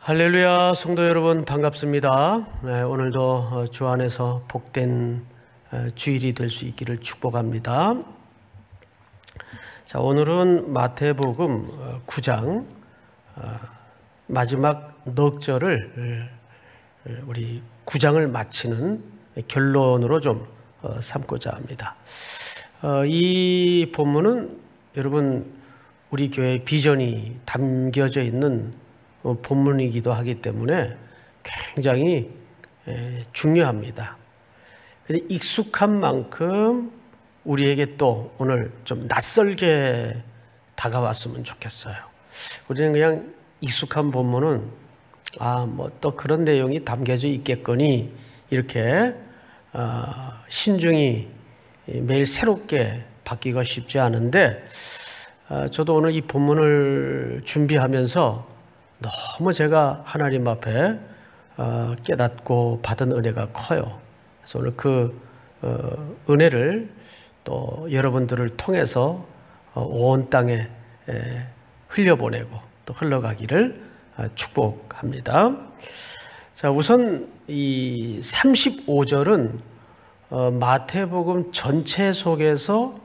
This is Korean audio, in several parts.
할렐루야, 성도 여러분 반갑습니다. 오늘도 주 안에서 복된 주일이 될 수 있기를 축복합니다. 자, 오늘은 마태복음 9장 마지막 넉 절을 우리 9장을 마치는 결론으로 좀 삼고자 합니다. 이 본문은 여러분 우리 교회 비전이 담겨져 있는 본문이기도 하기 때문에 굉장히 중요합니다. 근데 익숙한 만큼 우리에게 또 오늘 좀 낯설게 다가왔으면 좋겠어요. 우리는 그냥 익숙한 본문은 뭐 또 그런 내용이 담겨져 있겠거니 이렇게 신중히 매일 새롭게 받기가 쉽지 않은데, 저도 오늘 이 본문을 준비하면서 너무 제가 하나님 앞에 깨닫고 받은 은혜가 커요. 그래서 오늘 그 은혜를 또 여러분들을 통해서 온 땅에 흘려보내고 또 흘러가기를 축복합니다. 자, 우선 이 35절은 마태복음 전체 속에서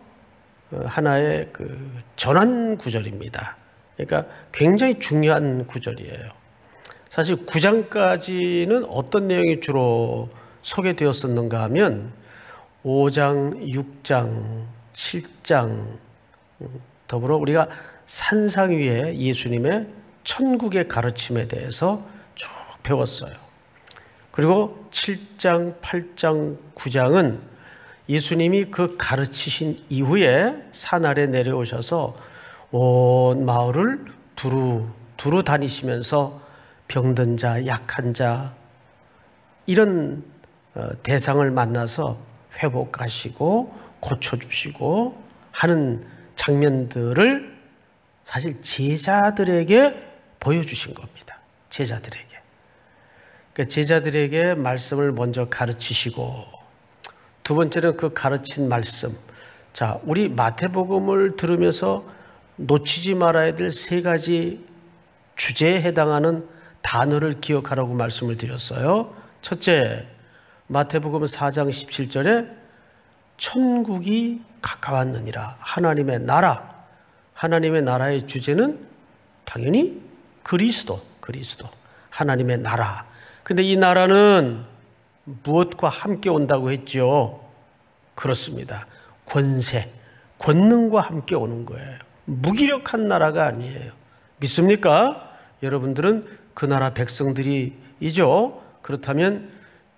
하나의 그 전환 구절입니다. 그러니까 굉장히 중요한 구절이에요. 사실 9장까지는 어떤 내용이 주로 소개되었었는가 하면 5장, 6장, 7장 더불어 우리가 산상 위에 예수님의 천국의 가르침에 대해서 쭉 배웠어요. 그리고 7장, 8장, 9장은 예수님이 그 가르치신 이후에 산 아래 내려오셔서 온 마을을 두루 다니시면서 병든 자, 약한 자 이런 대상을 만나서 회복하시고 고쳐주시고 하는 장면들을 사실 제자들에게 보여주신 겁니다. 제자들에게. 그러니까 제자들에게 말씀을 먼저 가르치시고, 두 번째는 그 가르친 말씀. 자, 우리 마태복음을 들으면서 놓치지 말아야 될 세 가지 주제에 해당하는 단어를 기억하라고 말씀을 드렸어요. 첫째, 마태복음 4장 17절에 천국이 가까웠느니라. 하나님의 나라. 하나님의 나라의 주제는 당연히 그리스도. 하나님의 나라. 근데 이 나라는 무엇과 함께 온다고 했죠? 그렇습니다. 권세, 권능과 함께 오는 거예요. 무기력한 나라가 아니에요. 믿습니까? 여러분들은 그 나라 백성들이죠. 그렇다면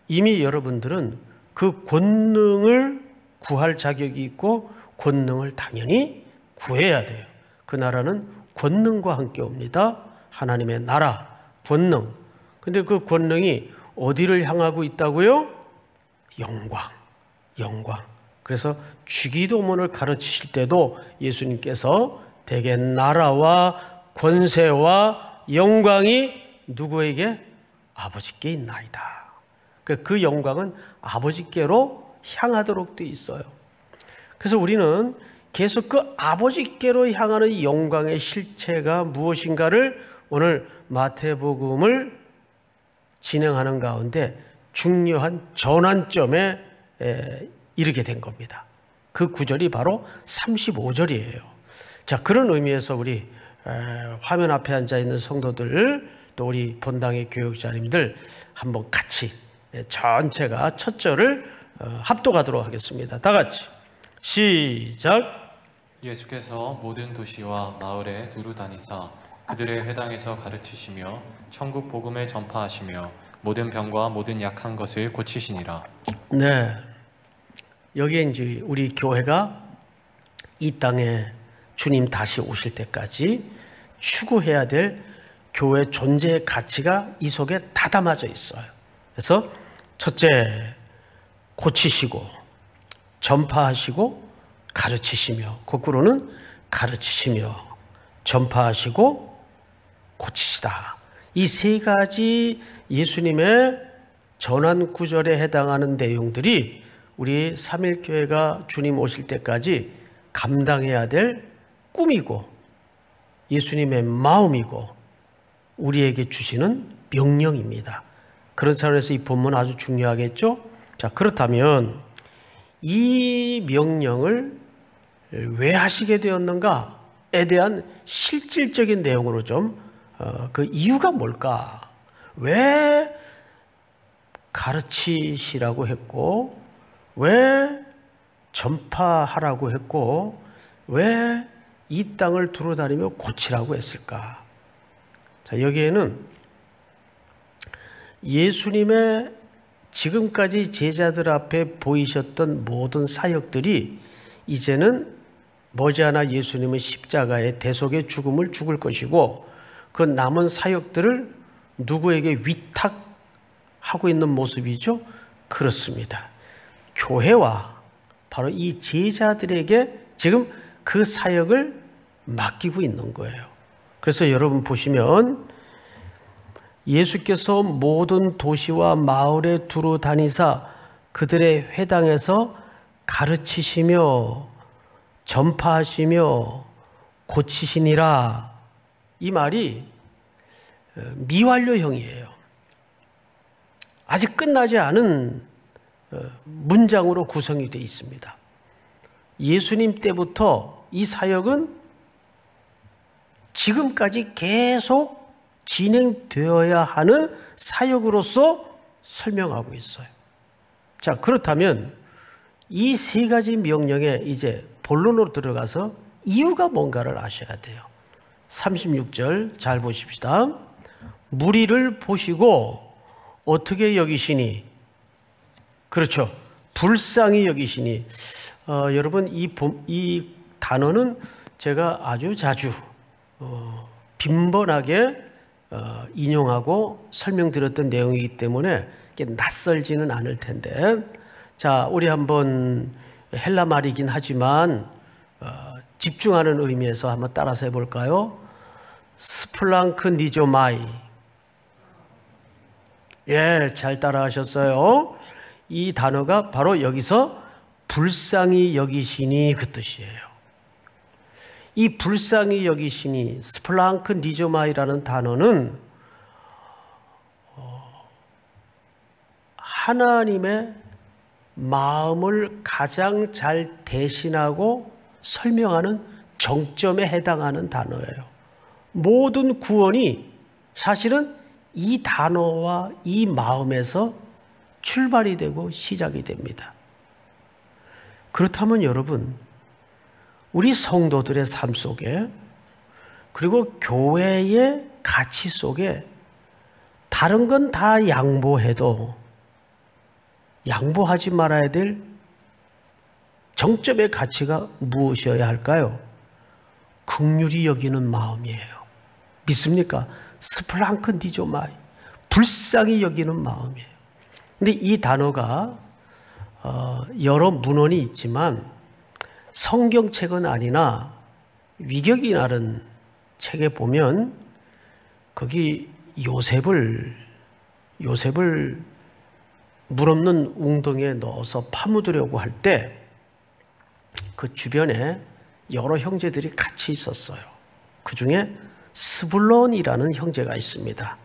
이미 여러분들은 그 권능을 구할 자격이 있고 권능을 당연히 구해야 돼요. 그 나라는 권능과 함께 옵니다. 하나님의 나라, 권능. 근데 그 권능이 어디를 향하고 있다고요? 영광. 그래서 주기도문을 가르치실 때도 예수님께서 대개 나라와 권세와 영광이 누구에게? 아버지께 있나이다. 그 영광은 아버지께로 향하도록 되어 있어요. 그래서 우리는 계속 그 아버지께로 향하는 영광의 실체가 무엇인가를 오늘 마태복음을 진행하는 가운데 중요한 전환점에 이르게 된 겁니다. 그 구절이 바로 35절이에요. 자, 그런 의미에서 우리 화면 앞에 앉아 있는 성도들, 또 우리 본당의 교육자님들 한번 같이 전체가 첫 절을 합독하도록 하겠습니다. 다 같이 시작. 예수께서 모든 도시와 마을에 두루 다니사 그들의 회당에서 가르치시며 천국 복음을 전파하시며 모든 병과 모든 약한 것을 고치시니라. 네, 여기에 이제 우리 교회가 이 땅에 주님 다시 오실 때까지 추구해야 될 교회 존재의 가치가 이 속에 다 담아져 있어요. 그래서 첫째, 고치시고 전파하시고 가르치시며, 거꾸로는 가르치시며 전파하시고 고치시다. 이 세 가지 예수님의 전환 구절에 해당하는 내용들이 우리 삼일교회가 주님 오실 때까지 감당해야 될 꿈이고 예수님의 마음이고 우리에게 주시는 명령입니다. 그런 차원에서 이 본문 아주 중요하겠죠? 자, 그렇다면 이 명령을 왜 하시게 되었는가에 대한 실질적인 내용으로 좀 그 이유가 뭘까? 왜 가르치시라고 했고, 왜 전파하라고 했고, 왜 이 땅을 두루다니며 고치라고 했을까? 자, 여기에는 예수님의 지금까지 제자들 앞에 보이셨던 모든 사역들이 이제는 머지않아 예수님은 십자가의 대속의 죽음을 죽을 것이고, 그 남은 사역들을 누구에게 위탁하고 있는 모습이죠? 그렇습니다. 교회와 바로 이 제자들에게 지금 그 사역을 맡기고 있는 거예요. 그래서 여러분 보시면 예수께서 모든 도시와 마을에 두루 다니사 그들의 회당에서 가르치시며 전파하시며 고치시니라. 이 말이 미완료형이에요. 아직 끝나지 않은 문장으로 구성이 되어 있습니다. 예수님 때부터 이 사역은 지금까지 계속 진행되어야 하는 사역으로서 설명하고 있어요. 자, 그렇다면 이 세 가지 명령에 이제 본론으로 들어가서 이유가 뭔가를 아셔야 돼요. 36절 잘 보십시다. 무리를 보시고 어떻게 여기시니? 그렇죠. 불쌍히 여기시니. 여러분 이 단어는 제가 아주 자주 빈번하게 인용하고 설명드렸던 내용이기 때문에 낯설지는 않을 텐데, 자, 우리 한번 헬라 말이긴 하지만 집중하는 의미에서 한번 따라서 해볼까요? 스플랑크 니조마이. 예, 잘 따라하셨어요. 이 단어가 바로 여기서 불쌍히 여기시니 그 뜻이에요. 이 불쌍히 여기시니, 스플랑크 니조마이라는 단어는 하나님의 마음을 가장 잘 대신하고 설명하는 정점에 해당하는 단어예요. 모든 구원이 사실은 이 단어와 이 마음에서 출발이 되고 시작이 됩니다. 그렇다면 여러분, 우리 성도들의 삶 속에, 그리고 교회의 가치 속에 다른 건 다 양보해도 양보하지 말아야 될 정점의 가치가 무엇이어야 할까요? 긍휼히 여기는 마음이에요. 믿습니까? 스플랑크 니조마이, 불쌍히 여기는 마음이에요. 근데 이 단어가 여러 문헌이 있지만 성경책은 아니나 위격이 나른 책에 보면 거기 요셉을 물 없는 웅덩이에 넣어서 파묻으려고 할 때 그 주변에 여러 형제들이 같이 있었어요. 그 중에 스불론이라는 형제가 있습니다.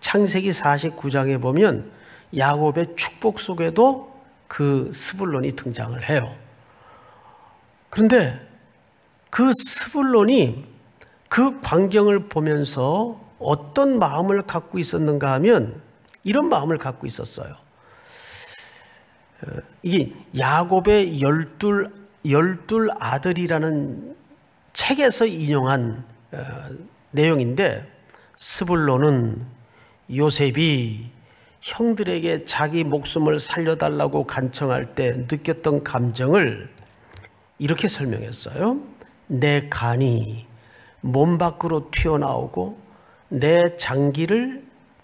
창세기 49장에 보면 야곱의 축복 속에도 그 스불론이 등장을 해요. 그런데 그 스불론이 그 광경을 보면서 어떤 마음을 갖고 있었는가 하면 이런 마음을 갖고 있었어요. 이게 야곱의 열둘 아들이라는 책에서 인용한 내용인데, 스불론은 요셉이 형들에게 자기 목숨을 살려달라고 간청할 때 느꼈던 감정을 이렇게 설명했어요. 내 간이 몸 밖으로 튀어나오고 내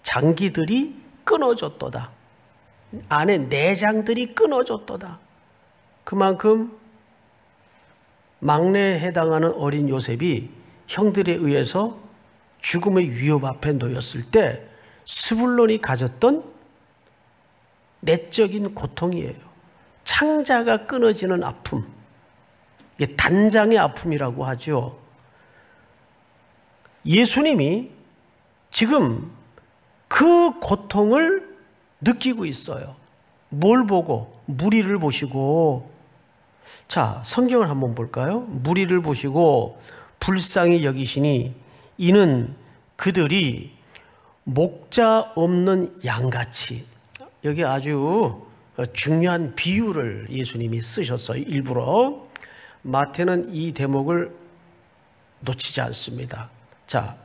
장기들이 끊어졌도다. 안에 내장들이 끊어졌도다. 그만큼 막내에 해당하는 어린 요셉이 형들에 의해서 죽음의 위협 앞에 놓였을 때 스불론이 가졌던 내적인 고통이에요. 창자가 끊어지는 아픔, 이게 단장의 아픔이라고 하죠. 예수님이 지금 그 고통을 느끼고 있어요. 뭘 보고? 무리를 보시고. 자, 성경을 한번 볼까요? 무리를 보시고 불쌍히 여기시니 이는 그들이 목자 없는 양같이. 여기 아주 중요한 비유를 예수님이 쓰셨어요. 일부러. 마태는 이 대목을 놓치지 않습니다. 자,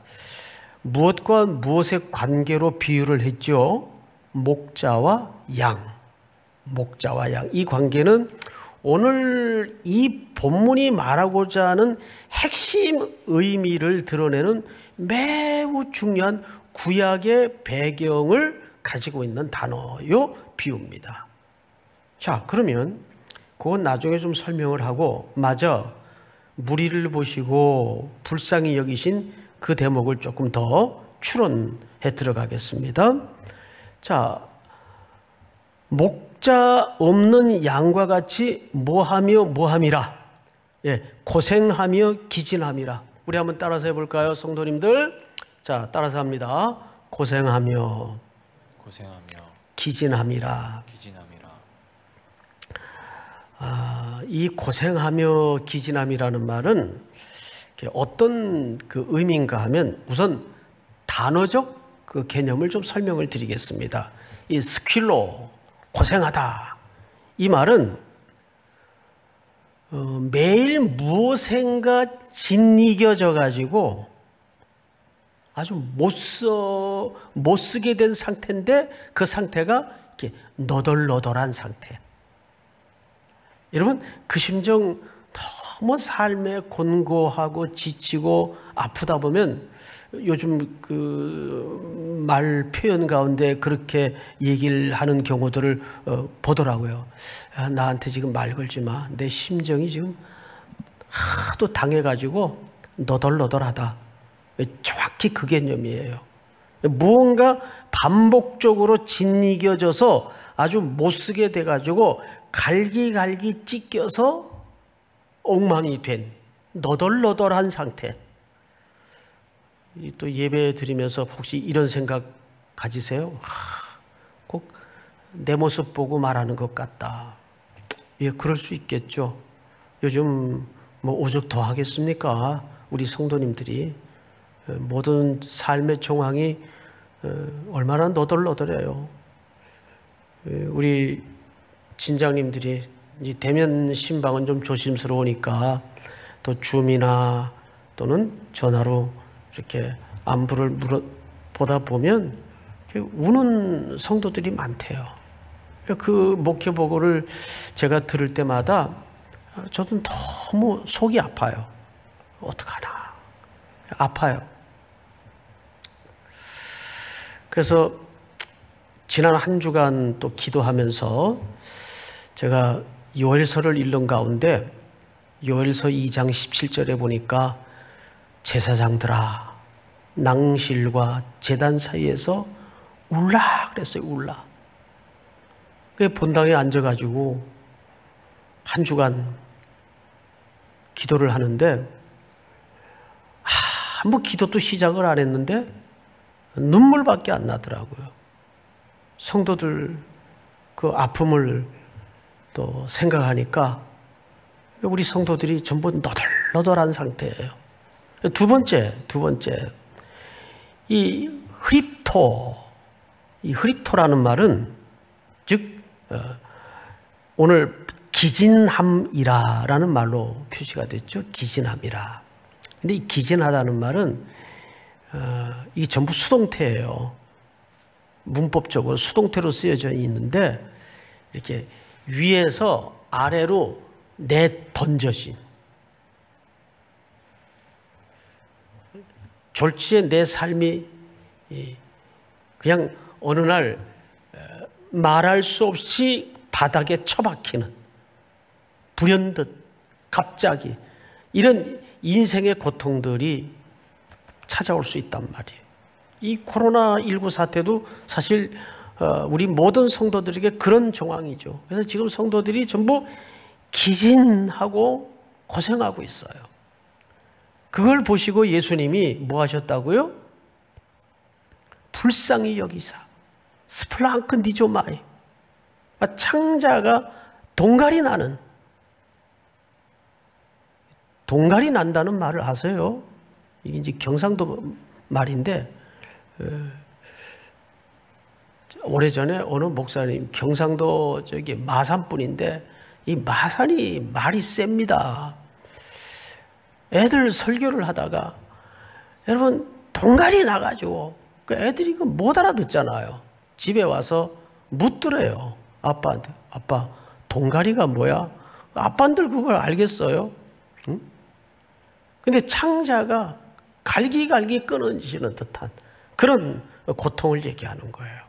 무엇과 무엇의 관계로 비유를 했죠? 목자와 양. 목자와 양. 이 관계는 오늘 이 본문이 말하고자 하는 핵심 의미를 드러내는 매우 중요한 구약의 배경을 가지고 있는 단어요, 비유입니다. 자, 그러면 그건 나중에 좀 설명을 하고, 맞아, 무리를 보시고 불쌍히 여기신 그 대목을 조금 더 추론해 들어가겠습니다. 자, 목자 없는 양과 같이 뭐하며 뭐함이라. 예, 고생하며 기진함이라. 우리 한번 따라서 해볼까요, 성도님들? 자, 따라서 합니다. 고생하며 기진함이라. 이 고생하며 기진함이라는 말은 어떤 그 의미인가 하면 우선 단어적 그 개념을 좀 설명을 드리겠습니다. 이 스킬로 고생하다. 이 말은 매일 무엇인가 짓이겨져 가지고 아주 못 쓰게 된 상태인데 그 상태가 이렇게 너덜너덜한 상태. 여러분, 그 심정 너무 삶에 곤고하고 지치고 아프다 보면 요즘 그 말 표현 가운데 그렇게 얘기를 하는 경우들을 보더라고요. 나한테 지금 말 걸지 마. 내 심정이 지금 하도 당해가지고 너덜너덜하다. 정확히 그 개념이에요. 무언가 반복적으로 짓이겨져서 아주 못쓰게 돼가지고 갈기갈기 찢겨서 엉망이 된 너덜너덜한 상태. 또 예배 드리면서 혹시 이런 생각 가지세요? 꼭 내 모습 보고 말하는 것 같다. 예, 그럴 수 있겠죠. 요즘 뭐 오죽 더 하겠습니까? 우리 성도님들이 모든 삶의 정황이 얼마나 너덜너덜해요. 우리 진장님들이 이 대면 신방은 좀 조심스러우니까 또 줌이나 또는 전화로 이렇게 안부를 보다 보면 우는 성도들이 많대요. 그 목회 보고를 제가 들을 때마다 저도 너무 속이 아파요. 어떡하나. 아파요. 그래서 지난 한 주간 또 기도하면서 제가 요엘서를 읽는 가운데 요엘서 2장 17절에 보니까 제사장들아 낭실과 제단 사이에서 울라 그랬어요. 울라. 그 본당에 앉아가지고 한 주간 기도를 하는데 뭐 기도도 시작을 안 했는데 눈물밖에 안 나더라고요. 성도들 그 아픔을 또 생각하니까 우리 성도들이 전부 너덜너덜한 상태예요. 두 번째, 이 흐립토라는 말은 즉 오늘 기진함이라라는 말로 표시가 됐죠. 기진함이라. 근데 이 기진하다는 말은 이게 전부 수동태예요. 문법적으로 수동태로 쓰여져 있는데 이렇게 위에서 아래로 내던져진 졸지에 내 삶이 그냥 어느 날 말할 수 없이 바닥에 처박히는 불현듯 갑자기 이런 인생의 고통들이 찾아올 수 있단 말이에요. 이 코로나19 사태도 사실 우리 모든 성도들에게 그런 정황이죠. 그래서 지금 성도들이 전부 기진하고 고생하고 있어요. 그걸 보시고 예수님이 뭐 하셨다고요? 불쌍히 여기사 스플랑크니조마이, 창자가 동갈이 난다는 말을 아세요? 이게 이제 경상도 말인데, 오래전에 어느 목사님, 경상도 마산 분인데, 이 마산이 말이 셉니다. 애들 설교를 하다가, 여러분, 동갈이 나가지고, 그 애들이 못 알아듣잖아요. 집에 와서 묻더래요. 아빠한테. 아빠, 동갈이가 뭐야? 아빠들 그걸 알겠어요? 응? 근데 창자가 갈기갈기 끊어지는 듯한 그런 고통을 얘기하는 거예요.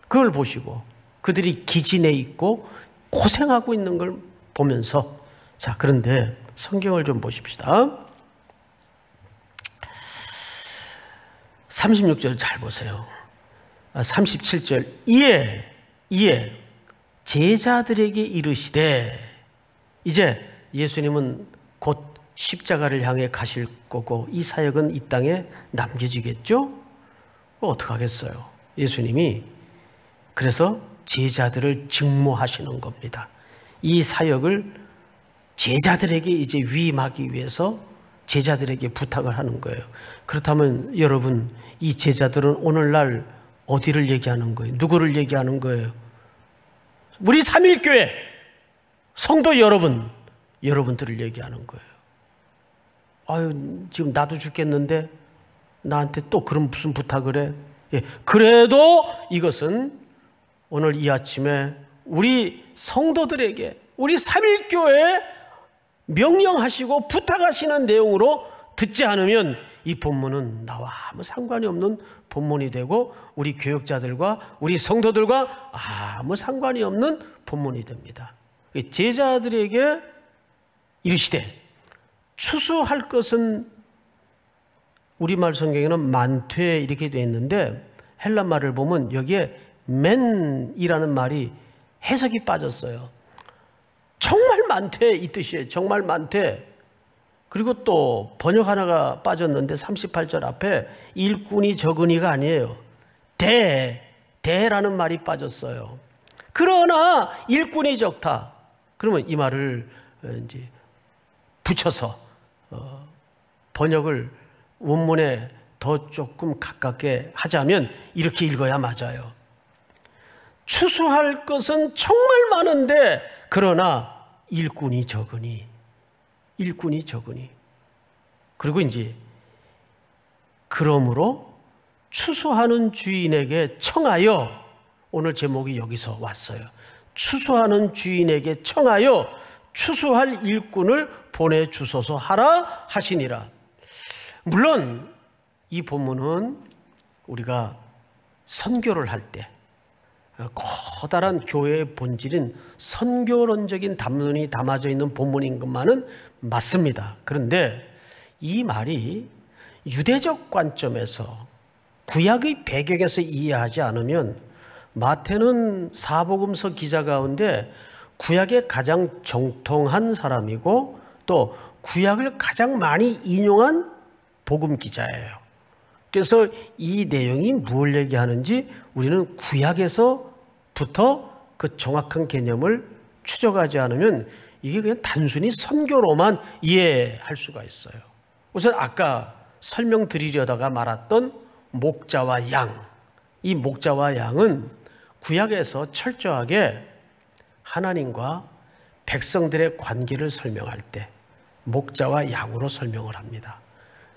그걸 보시고 그들이 기진해 있고 고생하고 있는 걸 보면서, 자, 그런데 성경을 좀 보십시다. 36절 잘 보세요. 37절, 이에 제자들에게 이르시되, 이제 예수님은 곧 십자가를 향해 가실 거고 이 사역은 이 땅에 남겨지겠죠? 어떻게 하겠어요? 예수님이 그래서 제자들을 직무하시는 겁니다. 이 사역을 제자들에게 이제 위임하기 위해서 제자들에게 부탁을 하는 거예요. 그렇다면 여러분, 이 제자들은 오늘날 어디를 얘기하는 거예요? 누구를 얘기하는 거예요? 우리 삼일교회 성도 여러분들을 얘기하는 거예요. 아유, 지금 나도 죽겠는데 나한테 또 그런 무슨 부탁을 해? 예, 그래도 이것은 오늘 이 아침에 우리 성도들에게, 우리 삼일교회에 명령하시고 부탁하시는 내용으로 듣지 않으면 이 본문은 나와 아무 상관이 없는 본문이 되고 우리 교역자들과 우리 성도들과 아무 상관이 없는 본문이 됩니다. 제자들에게 이르시되, 추수할 것은 우리말 성경에는 만퇴 이렇게 되어 있는데 헬라말을 보면 여기에 맨이라는 말이 해석이 빠졌어요. 정말 많대 이 뜻이에요. 정말 많대. 그리고 또 번역 하나가 빠졌는데 38절 앞에 일꾼이 적은이가 아니에요. 대라는 말이 빠졌어요. 그러나 일꾼이 적다. 그러면 이 말을 이제 붙여서 번역을 원문에 더 조금 가깝게 하자면 이렇게 읽어야 맞아요. 추수할 것은 정말 많은데 그러나 일꾼이 적으니. 그리고 이제 그러므로 추수하는 주인에게 청하여, 오늘 제목이 여기서 왔어요. 추수하는 주인에게 청하여 추수할 일꾼을 보내주소서 하라 하시니라. 물론 이 본문은 우리가 선교를 할 때 커다란 교회의 본질인 선교론적인 담론이 담아져 있는 본문인 것만은 맞습니다. 그런데 이 말이 유대적 관점에서 구약의 배경에서 이해하지 않으면, 마태는 사복음서 기자 가운데 구약에 가장 정통한 사람이고 또 구약을 가장 많이 인용한 복음 기자예요. 그래서 이 내용이 뭘 얘기하는지 우리는 구약에서부터 그 정확한 개념을 추적하지 않으면 이게 그냥 단순히 선교로만 이해할 수가 있어요. 우선 아까 설명드리려다가 말았던 목자와 양, 이 목자와 양은 구약에서 철저하게 하나님과 백성들의 관계를 설명할 때 목자와 양으로 설명을 합니다.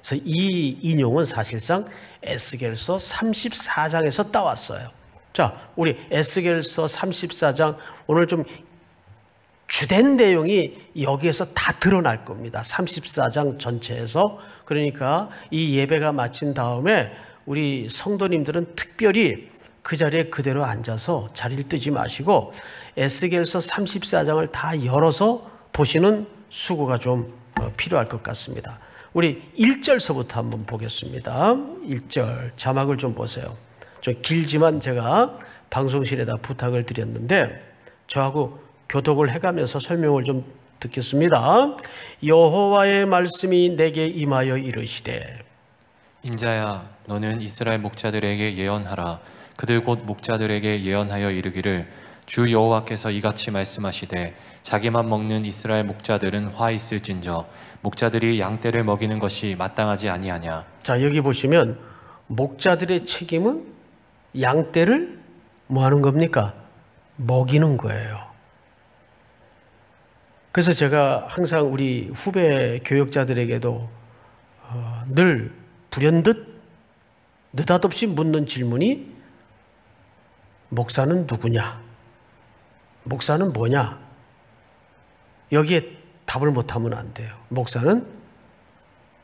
그래서 이 인용은 사실상 에스겔서 34장에서 따왔어요. 자, 우리 에스겔서 34장 오늘 좀 주된 내용이 여기에서 다 드러날 겁니다. 34장 전체에서. 그러니까 이 예배가 마친 다음에 우리 성도님들은 특별히 그 자리에 그대로 앉아서 자리를 뜨지 마시고 에스겔서 34장을 다 열어서 보시는 수고가 좀 필요할 것 같습니다. 우리 1절서부터 한번 보겠습니다. 1절 자막을 좀 보세요. 좀 길지만 제가 방송실에다 부탁을 드렸는데 저하고 교독을 해가면서 설명을 좀 듣겠습니다. 여호와의 말씀이 내게 임하여 이르시되, 인자야, 너는 이스라엘 목자들에게 예언하라. 그들 곧 목자들에게 예언하여 이르기를 주 여호와께서 이같이 말씀하시되 자기만 먹는 이스라엘 목자들은 화 있을진저 목자들이 양떼를 먹이는 것이 마땅하지 아니하냐. 자, 여기 보시면 목자들의 책임은 양떼를 뭐 하는 겁니까? 먹이는 거예요. 그래서 제가 항상 우리 후배 교역자들에게도 늘 불현듯 느닷없이 묻는 질문이 목사는 누구냐? 목사는 뭐냐? 여기에 답을 못하면 안 돼요. 목사는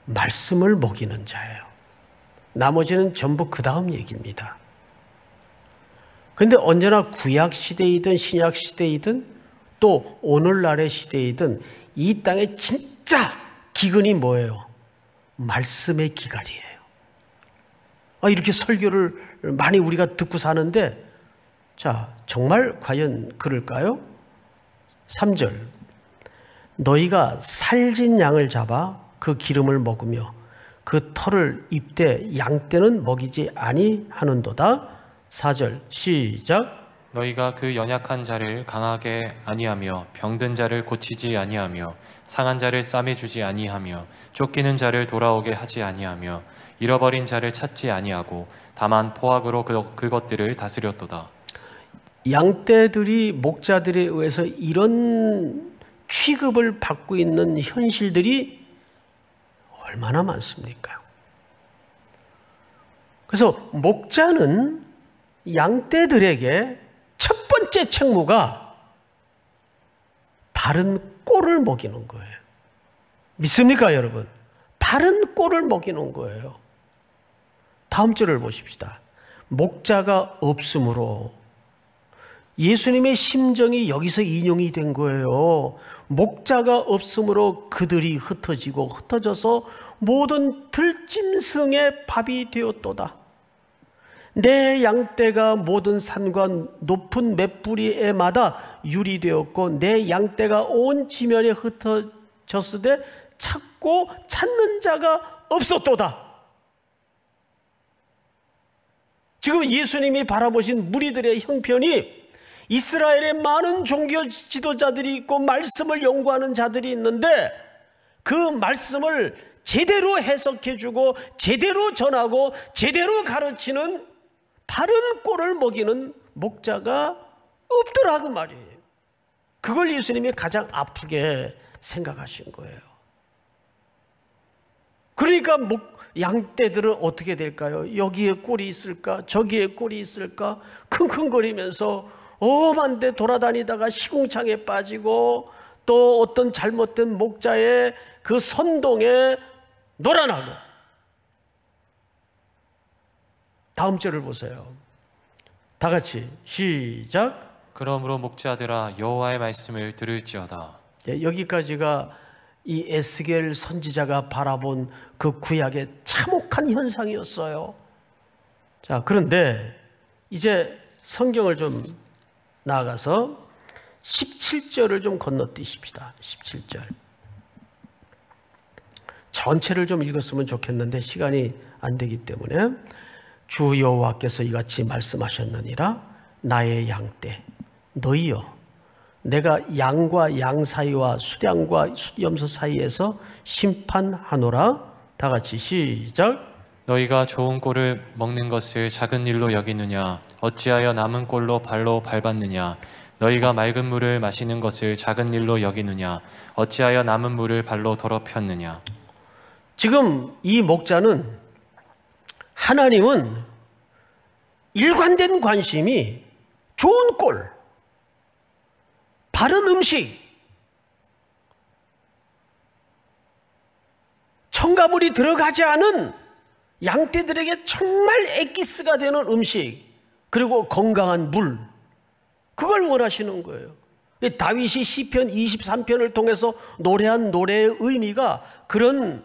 말씀을 먹이는 자예요. 나머지는 전부 그 다음 얘기입니다. 그런데 언제나 구약 시대이든 신약 시대이든 또 오늘날의 시대이든 이 땅의 진짜 기근이 뭐예요? 말씀의 기갈이에요. 이렇게 설교를 많이 우리가 듣고 사는데, 자, 정말 과연 그럴까요? 3절, 너희가 살진 양을 잡아 그 기름을 먹으며 그 털을 입되 양떼는 먹이지 아니하는도다. 4절 시작. 너희가 그 연약한 자를 강하게 아니하며 병든 자를 고치지 아니하며 상한 자를 싸매주지 아니하며 쫓기는 자를 돌아오게 하지 아니하며 잃어버린 자를 찾지 아니하고 다만 포악으로 그것들을 다스렸도다. 양떼들이 목자들에 의해서 이런 취급을 받고 있는 현실들이 얼마나 많습니까? 그래서 목자는 양떼들에게 첫 번째 책무가 바른 꼴을 먹이는 거예요. 믿습니까, 여러분? 바른 꼴을 먹이는 거예요. 다음 절을 보십시다. 목자가 없으므로, 예수님의 심정이 여기서 인용이 된 거예요. 목자가 없으므로 그들이 흩어져서 모든 들짐승의 밥이 되었도다. 내 양떼가 모든 산과 높은 맷뿌리에마다 유리되었고 내 양떼가 온 지면에 흩어졌으되 찾고 찾는 자가 없었도다. 지금 예수님이 바라보신 무리들의 형편이 이스라엘에 많은 종교 지도자들이 있고 말씀을 연구하는 자들이 있는데 그 말씀을 제대로 해석해주고 제대로 전하고 제대로 가르치는 바른 꼴을 먹이는 목자가 없더라 그 말이에요. 그걸 예수님이 가장 아프게 생각하신 거예요. 그러니까 양떼들은 어떻게 될까요? 여기에 꼴이 있을까? 저기에 꼴이 있을까? 킁킁거리면서 엄한 데 돌아다니다가 시궁창에 빠지고 또 어떤 잘못된 목자의 그 선동에 놀아나고. 다음 절을 보세요. 다 같이 시작. 그러므로 목자들아 여호와의 말씀을 들을지어다. 여기까지가 이 에스겔 선지자가 바라본 그 구약의 참혹한 현상이었어요. 자, 그런데 이제 성경을 좀 나아가서 17절을 좀 건너뛰십시다. 17절. 전체를 좀 읽었으면 좋겠는데 시간이 안 되기 때문에 주 여호와께서 이같이 말씀하셨느니라. 나의 양떼 너희여, 내가 양과 양 사이와 수량과 수염소 사이에서 심판하노라. 다 같이 시작. 너희가 좋은 꼴을 먹는 것을 작은 일로 여기느냐? 어찌하여 남은 꼴로 발로 밟았느냐? 너희가 맑은 물을 마시는 것을 작은 일로 여기느냐? 어찌하여 남은 물을 발로 더럽혔느냐? 지금 이 목자는, 하나님은 일관된 관심이 좋은 꼴, 바른 음식, 첨가물이 들어가지 않은 양떼들에게 정말 엑기스가 되는 음식, 그리고 건강한 물, 그걸 원하시는 거예요. 다윗이 시편 23편을 통해서 노래한 노래의 의미가 그런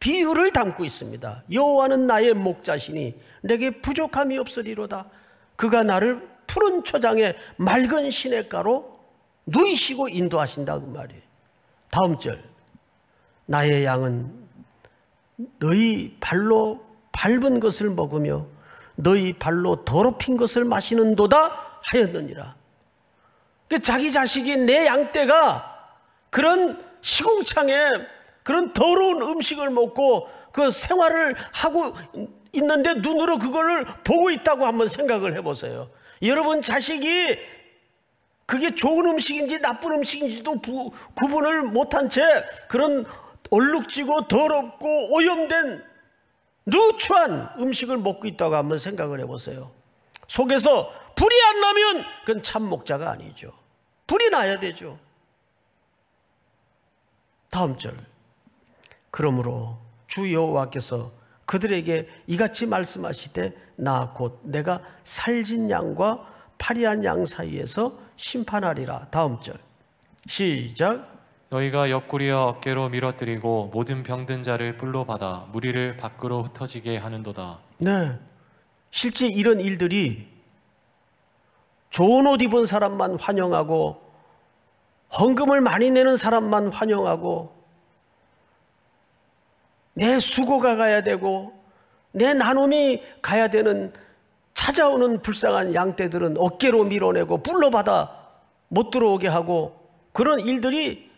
비유를 담고 있습니다. 여호와는 나의 목자시니 내게 부족함이 없으리로다. 그가 나를 푸른 초장에 맑은 시냇가로 누이시고 인도하신다 그 말이에요. 다음 절. 나의 양은 너희 발로 밟은 것을 먹으며 너희 발로 더럽힌 것을 마시는도다 하였느니라. 자기 자식이 내 양떼가 그런 시궁창에 그런 더러운 음식을 먹고 그 생활을 하고 있는데 눈으로 그거를 보고 있다고 한번 생각을 해보세요. 여러분 자식이 그게 좋은 음식인지 나쁜 음식인지도 구분을 못한 채 그런 얼룩지고 더럽고 오염된 누추한 음식을 먹고 있다고 한번 생각을 해보세요. 속에서 불이 안 나면 그건 참 목자가 아니죠. 불이 나야 되죠. 다음 절. 그러므로 주 여호와께서 그들에게 이같이 말씀하시되 나 곧 내가 살진 양과 파리한 양 사이에서 심판하리라. 다음 절 시작. 너희가 옆구리와 어깨로 밀어뜨리고 모든 병든 자를 뿔로 받아 무리를 밖으로 흩어지게 하는도다. 네, 실제 이런 일들이 좋은 옷 입은 사람만 환영하고 헌금을 많이 내는 사람만 환영하고 내 수고가 가야 되고 내 나눔이 가야 되는 찾아오는 불쌍한 양떼들은 어깨로 밀어내고 뿔로 받아 못 들어오게 하고 그런 일들이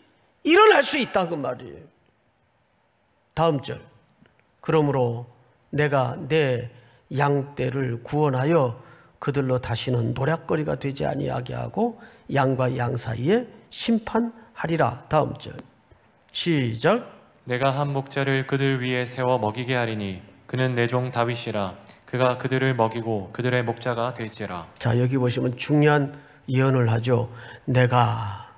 일어날 수 있다 그 말이에요. 다음 절. 그러므로 내가 내 양떼를 구원하여 그들로 다시는 노략거리가 되지 아니하게 하고 양과 양 사이에 심판하리라. 다음 절 시작. 내가 한 목자를 그들 위에 세워 먹이게 하리니 그는 내 종 다윗이라. 그가 그들을 먹이고 그들의 목자가 될지라. 자, 여기 보시면 중요한 예언을 하죠. 내가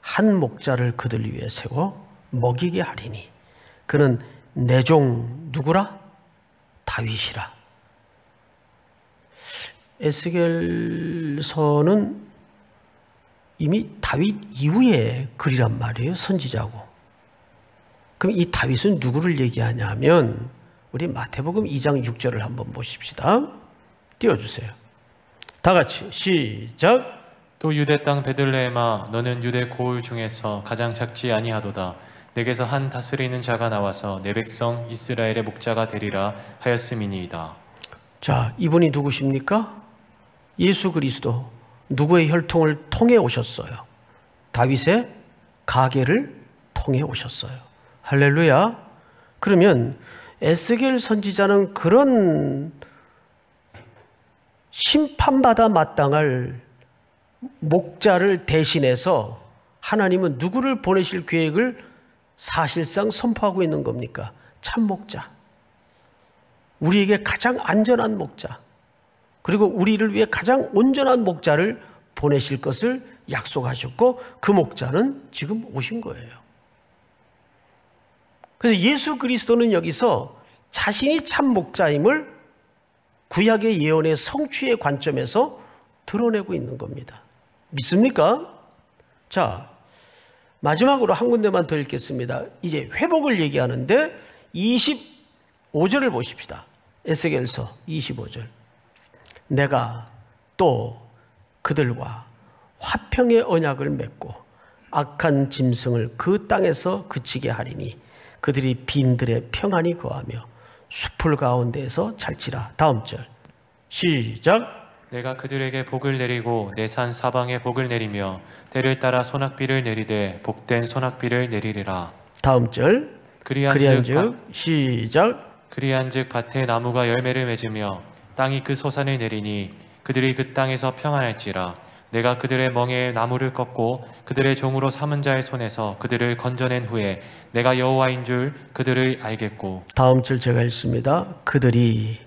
한 목자를 그들 위에 세워 먹이게 하리니 그는 내 종 누구라? 다윗이라. 에스겔서는 이미 다윗 이후의 글이란 말이에요. 선지자고. 그럼 이 다윗은 누구를 얘기하냐 하면 우리 마태복음 2장 6절을 한번 보십시다. 띄워주세요. 다 같이 시작. 또 유대 땅 베들레헴아 너는 유대 고을 중에서 가장 작지 아니하도다. 내게서 한 다스리는 자가 나와서 내 백성 이스라엘의 목자가 되리라 하였음이니이다. 자, 이분이 누구십니까? 예수 그리스도. 누구의 혈통을 통해 오셨어요? 다윗의 가계를 통해 오셨어요. 할렐루야. 그러면 에스겔 선지자는 그런 심판받아 마땅할 목자를 대신해서 하나님은 누구를 보내실 계획을 사실상 선포하고 있는 겁니까? 참 목자. 우리에게 가장 안전한 목자. 그리고 우리를 위해 가장 온전한 목자를 보내실 것을 약속하셨고 그 목자는 지금 오신 거예요. 그래서 예수 그리스도는 여기서 자신이 참 목자임을 구약의 예언의 성취의 관점에서 드러내고 있는 겁니다. 믿습니까? 자, 마지막으로 한 군데만 더 읽겠습니다. 이제 회복을 얘기하는데 25절을 보십시다. 에스겔서 25절. 내가 또 그들과 화평의 언약을 맺고 악한 짐승을 그 땅에서 그치게 하리니 그들이 빈들에 평안히 거하며 숲풀 가운데에서 잘지라. 다음 절 시작. 내가 그들에게 복을 내리고 내 산 사방에 복을 내리며 때를 따라 소낙비를 내리되 복된 소낙비를 내리리라. 다음 절 그리한즉 시작. 그리한즉 밭에 나무가 열매를 맺으며 땅이 그 소산을 내리니 그들이 그 땅에서 평안할지라. 내가 그들의 멍에에 나무를 꺾고 그들의 종으로 삼은 자의 손에서 그들을 건져낸 후에 내가 여호와인 줄 그들을 알겠고. 다음 절 제가 읽습니다. 그들이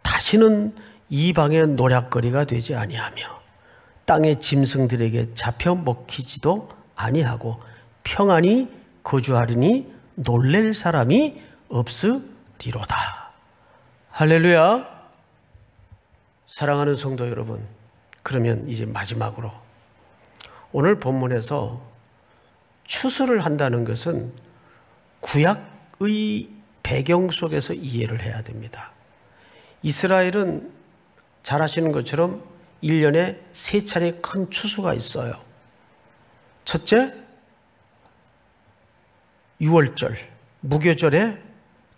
다시는 이방의 노략거리가 되지 아니하며 땅의 짐승들에게 잡혀 먹히지도 아니하고 평안히 거주하리니 놀랄 사람이 없으리로다. 할렐루야. 사랑하는 성도 여러분, 그러면 이제 마지막으로 오늘 본문에서 추수를 한다는 것은 구약의 배경 속에서 이해를 해야 됩니다. 이스라엘은 잘 아시는 것처럼 1년에 3차례 큰 추수가 있어요. 첫째, 6월절 무교절에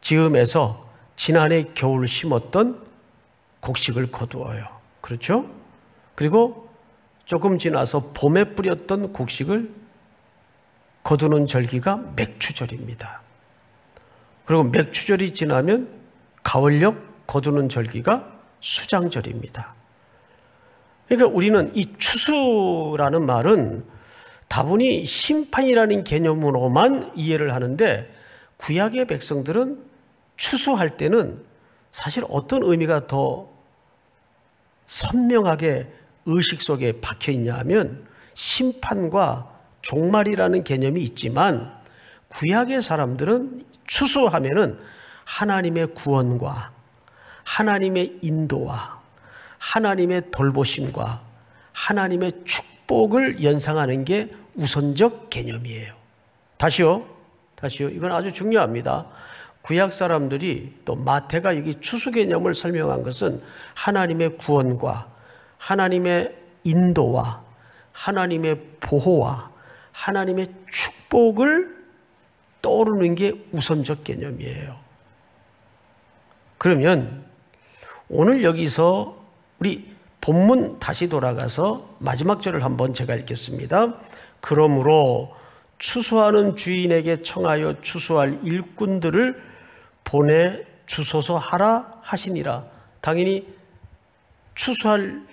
즈음에서 지난해 겨울 심었던 곡식을 거두어요. 그렇죠? 그리고 조금 지나서 봄에 뿌렸던 곡식을 거두는 절기가 맥추절입니다. 그리고 맥추절이 지나면 가을녘 거두는 절기가 수장절입니다. 그러니까 우리는 이 추수라는 말은 다분히 심판이라는 개념으로만 이해를 하는데, 구약의 백성들은 추수할 때는 사실 어떤 의미가 더 선명하게 의식 속에 박혀 있냐 하면, 심판과 종말이라는 개념이 있지만 구약의 사람들은 추수하면은 하나님의 구원과 하나님의 인도와 하나님의 돌보심과 하나님의 축복을 연상하는 게 우선적 개념이에요. 다시요. 이건 아주 중요합니다. 구약 사람들이, 또 마태가 여기 추수 개념을 설명한 것은 하나님의 구원과 하나님의 인도와 하나님의 보호와 하나님의 축복을 떠오르는 게 우선적 개념이에요. 그러면 오늘 여기서 우리 본문 다시 돌아가서 마지막 절을 한번 제가 읽겠습니다. 그러므로 추수하는 주인에게 청하여 추수할 일꾼들을 보내주소서 하라 하시니라. 당연히 추수할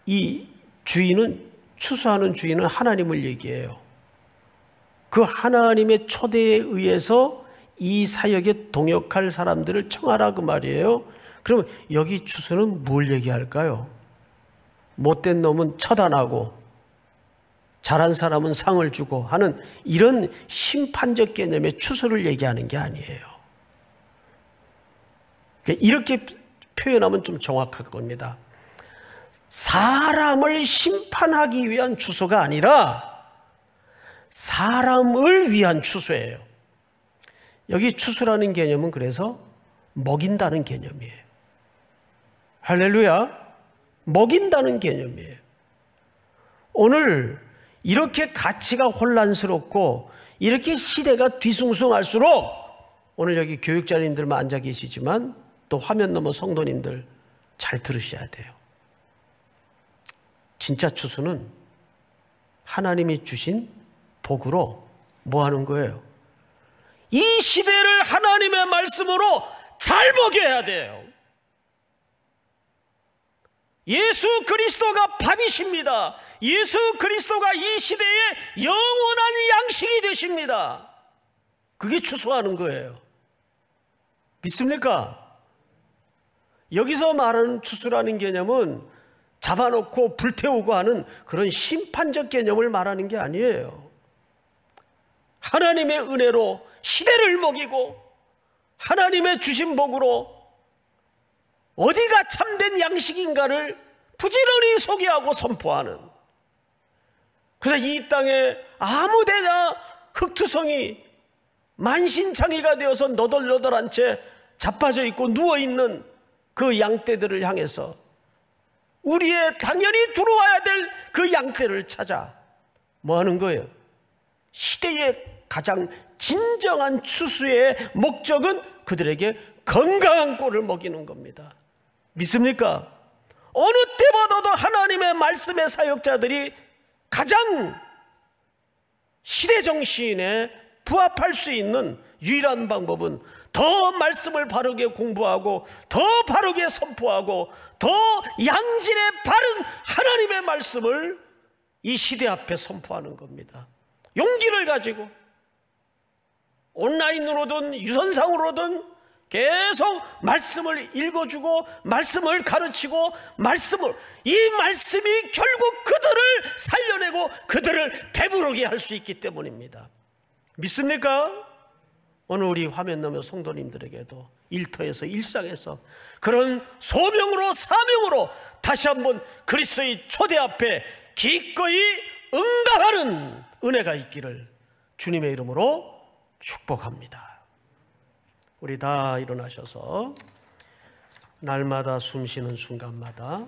이 주인은, 추수하는 주인은 하나님을 얘기해요. 그 하나님의 초대에 의해서 이 사역에 동역할 사람들을 청하라 그 말이에요. 그러면 여기 추수는 뭘 얘기할까요? 못된 놈은 처단하고 잘한 사람은 상을 주고 하는 이런 심판적 개념의 추수를 얘기하는 게 아니에요. 이렇게 표현하면 좀 정확할 겁니다. 사람을 심판하기 위한 추수가 아니라 사람을 위한 추수예요. 여기 추수라는 개념은 그래서 먹인다는 개념이에요. 할렐루야. 먹인다는 개념이에요. 오늘 이렇게 가치가 혼란스럽고 이렇게 시대가 뒤숭숭할수록, 오늘 여기 교육자님들만 앉아 계시지만 또 화면 너머 성도님들 잘 들으셔야 돼요. 진짜 추수는 하나님이 주신 복으로 뭐 하는 거예요? 이 시대를 하나님의 말씀으로 잘 먹여야 돼요. 예수 그리스도가 밥이십니다. 예수 그리스도가 이 시대의 영원한 양식이 되십니다. 그게 추수하는 거예요. 믿습니까? 여기서 말하는 추수라는 개념은 잡아놓고 불태우고 하는 그런 심판적 개념을 말하는 게 아니에요. 하나님의 은혜로 시대를 먹이고 하나님의 주신 복으로 어디가 참된 양식인가를 부지런히 소개하고 선포하는, 그래서 이 땅에 아무데나 흙투성이 만신창이가 되어서 너덜너덜한 채 자빠져 있고 누워있는 그 양떼들을 향해서 우리의 당연히 들어와야 될 그 양떼를 찾아 뭐 하는 거예요? 시대의 가장 진정한 추수의 목적은 그들에게 건강한 꼴을 먹이는 겁니다. 믿습니까? 어느 때보다도 하나님의 말씀의 사역자들이 가장 시대정신에 부합할 수 있는 유일한 방법은 더 말씀을 바르게 공부하고 더 바르게 선포하고 더 양질의 바른 하나님의 말씀을 이 시대 앞에 선포하는 겁니다. 용기를 가지고 온라인으로든 유선상으로든 계속 말씀을 읽어주고 말씀을 가르치고 이 말씀이 결국 그들을 살려내고 그들을 배부르게 할 수 있기 때문입니다. 믿습니까? 오늘 우리 화면 너머 성도님들에게도 일터에서 일상에서 그런 소명으로 사명으로 다시 한번 그리스도의 초대 앞에 기꺼이 응답하는 은혜가 있기를 주님의 이름으로 축복합니다. 우리 다 일어나셔서 날마다 숨쉬는 순간마다